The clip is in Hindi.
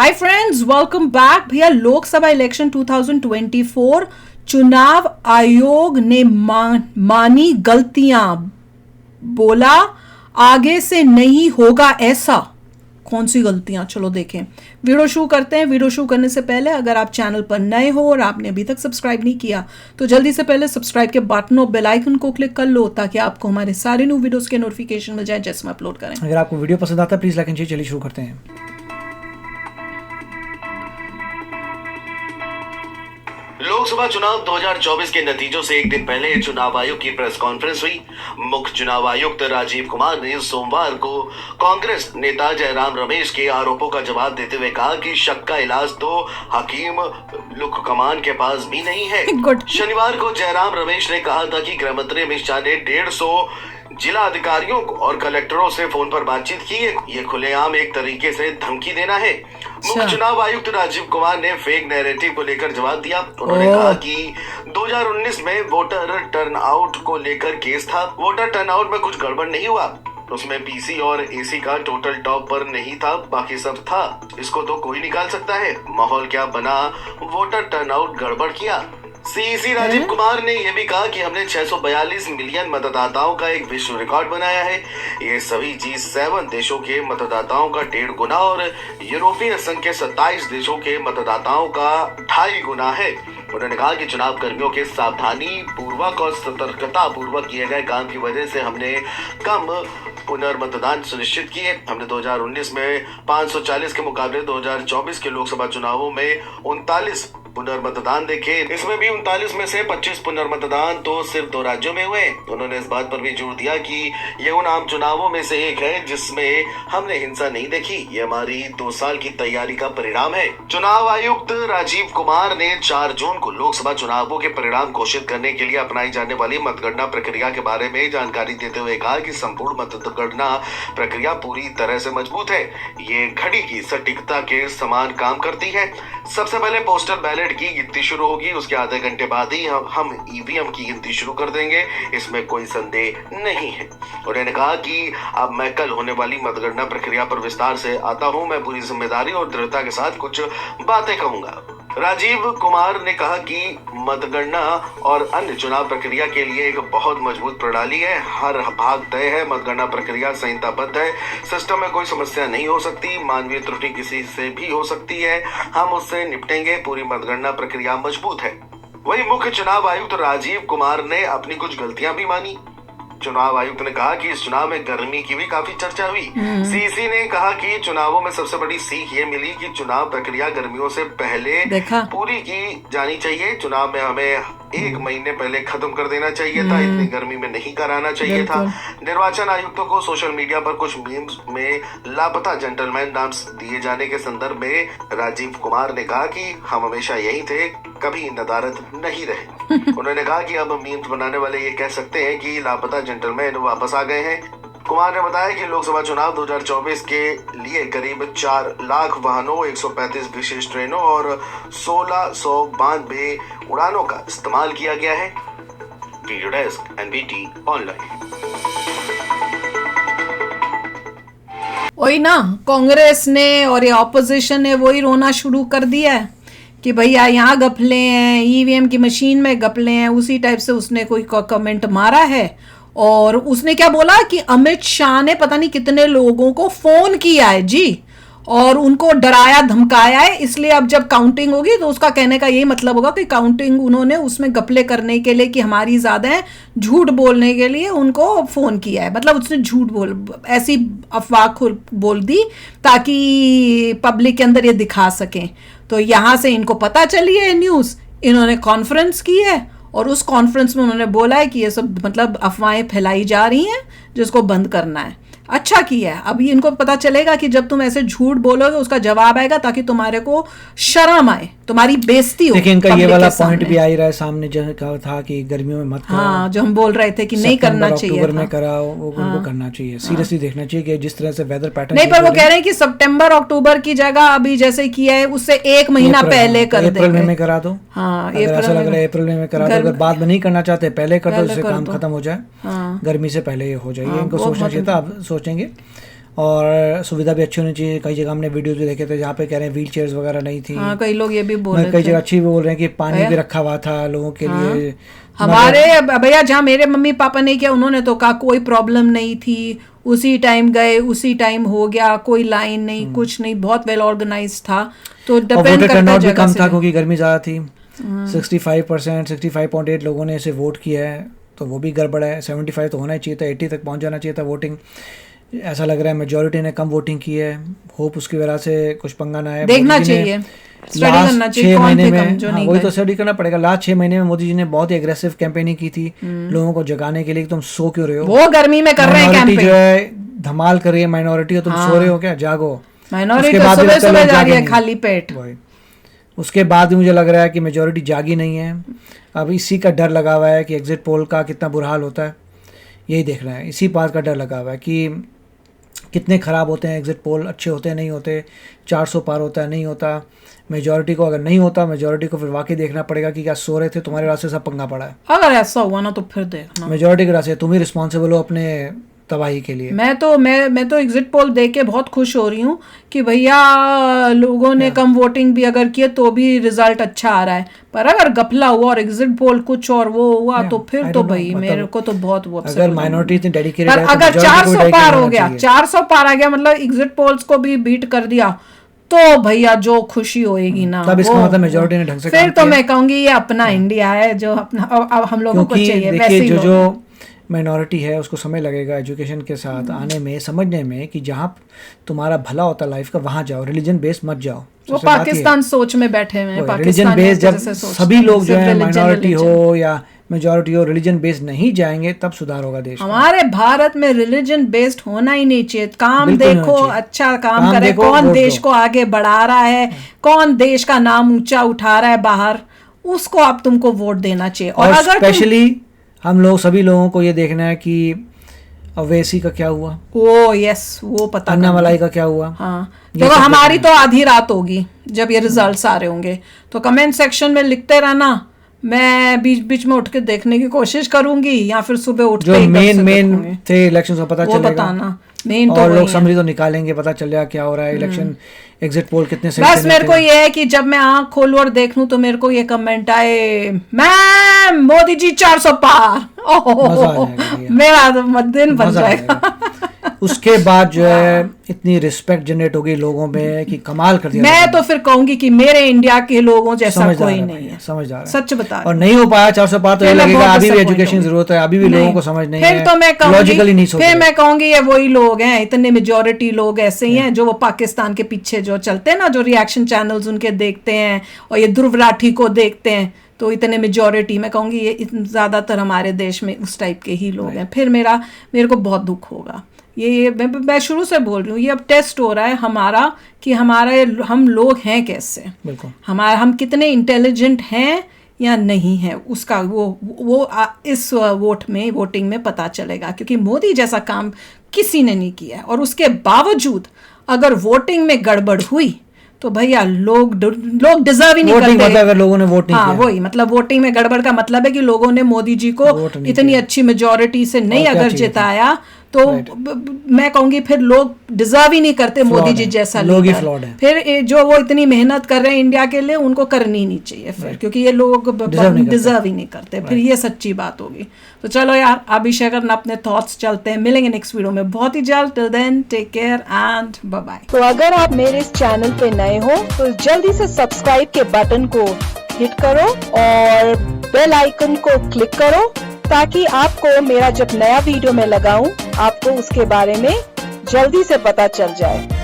Hi friends, welcome back. भैया, लोकसभा इलेक्शन 2024 चुनाव आयोग ने मानी गलतियां, बोला आगे से नहीं होगा ऐसा। कौन सी गलतियां, चलो देखें। वीडियो शुरू करते हैं। वीडियो शुरू करने से पहले अगर आप चैनल पर नए हो और आपने अभी तक सब्सक्राइब नहीं किया तो जल्दी से पहले सब्सक्राइब के बटन और बेल आइकन को क्लिक कर लो ताकि आपको हमारे सारे न्यू वीडियोस के नोटिफिकेशन मिल जाए जैसे हम अपलोड करें। अगर आपको वीडियो पसंद आता है प्लीज लाइक एंड शेयर। चलिए शुरू करते हैं। लोकसभा चुनाव 2024 के नतीजों से एक दिन पहले चुनाव आयोग की प्रेस कॉन्फ्रेंस हुई। मुख्य चुनाव आयुक्त राजीव कुमार ने सोमवार को कांग्रेस नेता जयराम रमेश के आरोपों का जवाब देते हुए कहा कि शक का इलाज तो हकीम लुक कमान के पास भी नहीं है। शनिवार को जयराम रमेश ने कहा था कि गृह मंत्री अमित शाह ने 150 जिला अधिकारियों और कलेक्टरों से फोन पर बातचीत की है। ये खुलेआम एक तरीके से धमकी देना है। मुख्य चुनाव आयुक्त राजीव कुमार ने फेक नैरेटिव को लेकर जवाब दिया। उन्होंने कहा कि 2019 में वोटर टर्नआउट को लेकर केस था। वोटर टर्नआउट में कुछ गड़बड़ नहीं हुआ। उसमें पीसी और एसी का टोटल टॉप पर नहीं था, बाकी सब था। इसको तो कोई निकाल सकता है। माहौल क्या बना, वोटर टर्नआउट गड़बड़ किया। सीईसी राजीव कुमार ने यह भी कहा कि हमने 642 मिलियन मतदाताओं का एक विश्व रिकॉर्ड बनाया है। ये सभी G7 देशों के मतदाताओं का 1.5 गुना और यूरोपीय संघ के 27 देशों के मतदाताओं का 2.5 गुना है। उन्होंने कहा कि चुनाव कर्मियों के सावधानी पूर्वक और सतर्कता पूर्वक किए गए काम की वजह से हमने कम पुनर्मतदान सुनिश्चित किए। हमने 2019 में 540 के मुकाबले 2024 के लोकसभा चुनावों में 39 पुनर्मतदान देखे। इसमें भी 39 में से 25 पुनर्मतदान तो सिर्फ 2 राज्यों में हुए। उन्होंने इस बात पर भी जोर दिया कि ये उन आम चुनावों में से एक है जिसमें हमने हिंसा नहीं देखी। ये हमारी 2 साल की तैयारी का परिणाम है। चुनाव आयुक्त राजीव कुमार ने 4 जून को लोकसभा चुनावों के परिणाम घोषित करने के लिए अपनाई जाने वाली मतगणना प्रक्रिया के बारे में जानकारी देते हुए कहा कि संपूर्ण मतगणना प्रक्रिया पूरी तरह से मजबूत है। ये घड़ी की सटीकता के समान काम करती है। सबसे पहले पोस्टल बैलेट की गिनती शुरू होगी, उसके आधे घंटे बाद ही हम ईवीएम की गिनती शुरू कर देंगे। इसमें कोई संदेह नहीं है। उन्होंने कहा कि अब मैं कल होने वाली मतगणना प्रक्रिया पर विस्तार से आता हूं। मैं पूरी जिम्मेदारी और दृढ़ता के साथ कुछ बातें कहूंगा। राजीव कुमार ने कहा कि मतगणना और अन्य चुनाव प्रक्रिया के लिए एक बहुत मजबूत प्रणाली है। हर भाग तय है। मतगणना प्रक्रिया संहिताबद्ध है। सिस्टम में कोई समस्या नहीं हो सकती। मानवीय त्रुटि किसी से भी हो सकती है, हम उससे निपटेंगे। पूरी मतगणना प्रक्रिया मजबूत है। वहीं मुख्य चुनाव आयुक्त राजीव कुमार ने अपनी कुछ गलतियां भी मानी। चुनाव आयुक्त ने कहा कि इस चुनाव में गर्मी की भी काफी चर्चा हुई। सीसी ने कहा कि चुनावों में सबसे बड़ी सीख ये मिली कि चुनाव प्रक्रिया गर्मियों से पहले पूरी की जानी चाहिए। चुनाव में हमें 1 महीने पहले खत्म कर देना चाहिए था। इतनी गर्मी में नहीं कराना चाहिए था। निर्वाचन आयुक्तों को सोशल मीडिया पर कुछ मीम्स में लापता जेंटलमैन नाम दिए जाने के संदर्भ में राजीव कुमार ने कहा कि हम हमेशा यही थे, कभी नदारद नहीं रहे। उन्होंने कहा कि अब मीम्स बनाने वाले ये कह सकते हैं कि लापता जेंटलमैन वापस आ गए हैं। कुमार ने बताया कि लोकसभा चुनाव 2024 के लिए करीब 4 लाख वाहनों, 135 विशेष ट्रेनों और 1692 उड़ानों का इस्तेमाल किया गया है। Video desk NBT online. वही ना, कांग्रेस ने और ये ऑपोजिशन ने वही रोना शुरू कर दिया है कि भैया यहाँ गफले हैं, ईवीएम की मशीन में गफले हैं। उसी टाइप से उसने कोई कमेंट मारा है और उसने क्या बोला कि अमित शाह ने पता नहीं कितने लोगों को फोन किया है जी और उनको डराया धमकाया है। इसलिए अब जब काउंटिंग होगी तो उसका कहने का यही मतलब होगा कि काउंटिंग उन्होंने उसमें गफले करने के लिए कि हमारी ज्यादा है, झूठ बोलने के लिए उनको फोन किया है। मतलब उसने ऐसी अफवाह बोल दी ताकि पब्लिक के अंदर ये दिखा सकें। तो यहां से इनको पता चली है न्यूज। इन्होंने कॉन्फ्रेंस की है और उस कॉन्फ्रेंस में उन्होंने बोला है कि ये सब मतलब अफवाहें फैलाई जा रही हैं जिसको बंद करना है। अच्छा किया है। अब इनको पता चलेगा कि जब तुम ऐसे झूठ बोलोगे उसका जवाब आएगा ताकि तुम्हारे को शर्म आए, तुम्हारी बेइज्जती हो। लेकिन इनका ये वाला पॉइंट भी आ ही रहा है सामने, जो कहा था कि गर्मियों में मत करो। हाँ, जो हम बोल रहे थे कि नहीं करना चाहिए, अक्टूबर में कराओ, वो उनको करना चाहिए। सीरियसली देखना चाहिए कि जिस तरह से वेदर पैटर्न नहीं, पर वो कह रहे हैं कि सितंबर अक्टूबर की जगह अभी जैसे किया है उससे 1 महीना पहले कर देंगे। अप्रैल में करा दो। हाँ, ऐसा लग रहा है अप्रैल में करा दो। अगर बाद में नहीं करना चाहते पहले कर दो, इससे काम खत्म हो जाए। गर्मी से पहले हो जाए, इनको सोचना चाहिए था। अब सोचेंगे। और सुविधा भी अच्छी होनी चाहिए। कई जगह हमने वीडियोस भी देखे थे जहाँ पे कह रहे हैं व्हील चेयर्स वगैरह नहीं थी। हाँ, कई लोग ये भी बोल रहे कई जगह थे। अच्छी भी बोल रहे हैं कि पानी भी रखा हुआ था लोगों के लिए। हमारे भैया जहाँ मेरे मम्मी पापा ने किया, उन्होंने तो कहा कोई प्रॉब्लम नहीं थी, उसी टाइम गए, उसी टाइम हो गया, कोई लाइन नहीं, कुछ नहीं, बहुत वेल ऑर्गेनाइज था। तो डिपेंड करता है भी जगह कम से। था क्योंकि गर्मी ज़्यादा थी। 65%, 65.8 लोगों ने इसे वोट किया है, तो वो भी गड़बड़ है। 75 तो होना ही चाहिए था, 80 तक पहुंच जाना चाहिए था वोटिंग। ऐसा लग रहा है मेजोरिटी ने कम वोटिंग की है। होप उसकी वजह से कुछ पंगा ना है। देखना चाहिए, स्टडी करना चाहिए, कौन थे कम जो नहीं वही गए। तो स्टडी करना पड़ेगा। लास्ट 6 महीने में मोदी जी ने बहुत ही एग्रेसिव कैंपेनिंग की थी लोगों को जगाने के लिए कि तुम सो क्यों रहे हो। वो गर्मी में कर रहे हैं माइनॉरिटी जो कैंपेन। है धमाल कर रही है, माइनॉरिटी हो, तुम सो रहे हो क्या, जागो। माइनॉरिटी उसके तो बाद भी सुबह लगता है सुबह लोग जा रही है जागेंगे। खाली पेट। वही। उसके बाद भी मुझे लग रहा है कि मेजोरिटी जागी नहीं है। अब इसी का डर लगा हुआ है कि एग्जिट पोल का कितना बुरा हाल होता है, यही देखना है। इसी बात का डर लगा हुआ है कि कितने ख़राब होते हैं एग्जिट पोल, अच्छे होते हैं नहीं होते, 400 पार होता है नहीं होता। मेजॉरिटी को अगर नहीं होता, मेजॉरिटी को फिर वाकई देखना पड़ेगा कि क्या सो रहे थे, तुम्हारे रास्ते सब पंगा पड़ा है। अगर ऐसा हुआ ना तो फिर देखना। मेजॉरिटी के रास्ते तुम ही रिस्पॉन्सिबल हो अपने तबाही के लिए। मैं तो एग्जिट पोल देख के बहुत खुश हो रही हूँ कि भैया लोगों ने कम वोटिंग भी अगर किए तो भी रिजल्ट अच्छा आ रहा है। पर अगर गफला हुआ और एग्जिट पोल कुछ और वो हुआ तो फिर I तो don't know, भाई मेरे को तो बहुत वो upset अगर लगा। माइनॉरिटी इतनी डेडिकेटेड पर है तो अगर majority को 400 पार हो dedicate गया, होना चाहिए। 400 पार आ गया, मतलब एग्जिट पोल्स को भी बीट कर दिया, तो भैया जो खुशी होएगी ना, तब इसका वो- मतलब मेजॉरिटी ने ढंग से फिर काम तो किया। मैं कहूंगी ये अपना इंडिया है जो अपना अब हम लोगों को क्योंकि चाहिए वैसे देखिए ही लोग। जो माइनॉरिटी है उसको समय लगेगा एजुकेशन के साथ आने में, समझने में कि जहाँ तुम्हारा भला होता है लाइफ का वहाँ जाओ, रिलीजन बेस्ड मत जाओ। वो सबसे बात ये है। पाकिस्तान सोच में बैठे हुए हैं, रिलीजन पाकिस्तान बेस्ड जब सभी लोग जो है माइनॉरिटी हो या मेजॉरिटी हो, रिलीजन बेस्ड नहीं जाएंगे तब सुधार होगा देश में। हमारे भारत में रिलीजन बेस्ड होना ही नहीं चाहिए। काम बिल्कुल नहीं देखो, चाहिए। अच्छा काम काम करे, देखो, कौन वोट देश दो। को आगे बढ़ा रहा है, कौन देश का नाम ऊंचा उठा रहा है बाहर, उसको आप तुमको वोट देना चाहिए। और अगर स्पेशली हम लोग सभी लोगों को ये देखना है कि अवैसी का क्या हुआ, ओ यस वो पता अन्ना करना। मलाई का क्या हुआ। हाँ, ये देखो सब हमारी तो आधी रात होगी जब ये रिजल्ट्स आ रहे होंगे, तो कमेंट सेक्शन में लिखते रहना। मैं बीच बीच में उठ के देखने की कोशिश करूंगी या फिर सुबह उठ जो के एकदम से मेन देखूंगी। थे इलेक्शन का पता वो चलेगा बताना मेन तो और वही लोग है। समरी तो निकालेंगे, पता चल जाएगा क्या हो रहा है। इलेक्शन एग्जिट पोल कितने सही बस थे, मेरे नहीं को थे। ये है कि जब मैं आंख खोलूं और देख लूं तो मेरे को ये कमेंट आए, मैम मोदी जी 400 पार। मजा आ जाएगा भैया। मेरा तो दिन बन मजा जाएगा। आएगा। उसके बाद जो है इतनी रिस्पेक्ट जनरेट होगी लोगों में कि कमाल कर दिया। मैं तो फिर कहूंगी कि मेरे इंडिया के लोगों जैसा समझदार कोई है नहीं भैया, है, समझदार है। सच बता रही और हूँ। नहीं हो पाया 400 पार तो ये फिर मैं लगेगा बहुत अभी भी disappoint एजुकेशन होंगी। जरूरत है, अभी भी लोगों को समझ नहीं फिर है, तो मैं लॉजिकली नहीं सोच फिर रहे। मैं कहूंगी ये वही लोग हैं, इतने मेजोरिटी लोग ऐसे ही हैं जो वो पाकिस्तान के पीछे जो चलते हैं ना, जो रिएक्शन चैनल्स उनके देखते हैं और ये ध्रुव राठी को देखते हैं, तो इतने मेजोरिटी मैं कहूंगी ये ज्यादातर हमारे देश में उस टाइप के ही लोग हैं। फिर मेरे को बहुत दुख होगा। ये मैं शुरू से बोल रही हूँ, ये अब टेस्ट हो रहा है हमारा कि हम लोग हैं कैसे, बिल्कुल हम कितने इंटेलिजेंट हैं या नहीं है, उसका इस वोटिंग में पता चलेगा। क्योंकि मोदी जैसा काम किसी ने नहीं किया है, और उसके बावजूद अगर वोटिंग में गड़बड़ हुई तो भैया लोग डिजर्व ही नहीं वोटिंग करते। मतलब अगर लोगों ने वोट नहीं हाँ किया, वही मतलब वोटिंग में गड़बड़ का मतलब है कि लोगों ने मोदी जी को वोट नहीं इतनी किया। अच्छी मेजोरिटी से नहीं और क्या अगर चाहिए था? जिताया तो मैं कहूंगी फिर लोग डिजर्व ही नहीं करते मोदी जी है। जैसा लोग ही लीडर। flawed हैं। फिर जो वो इतनी मेहनत कर रहे हैं इंडिया के लिए, उनको करनी नहीं चाहिए फिर, क्योंकि ये लोग Deserve नहीं करते। डिजर्व ही नहीं करते। फिर ये सच्ची बात होगी। तो चलो यार, अभिषेक करना अपने थॉट्स चलते हैं, मिलेंगे नेक्स्ट वीडियो में बहुत ही जल्द। Till then take care and bye bye. तो अगर आप मेरे इस चैनल पे नए हो तो जल्दी से सब्सक्राइब के बटन को हिट करो और बेल आइकन को क्लिक करो, ताकि आपको मेरा जब नया वीडियो मैं लगाऊं आपको उसके बारे में जल्दी से पता चल जाए।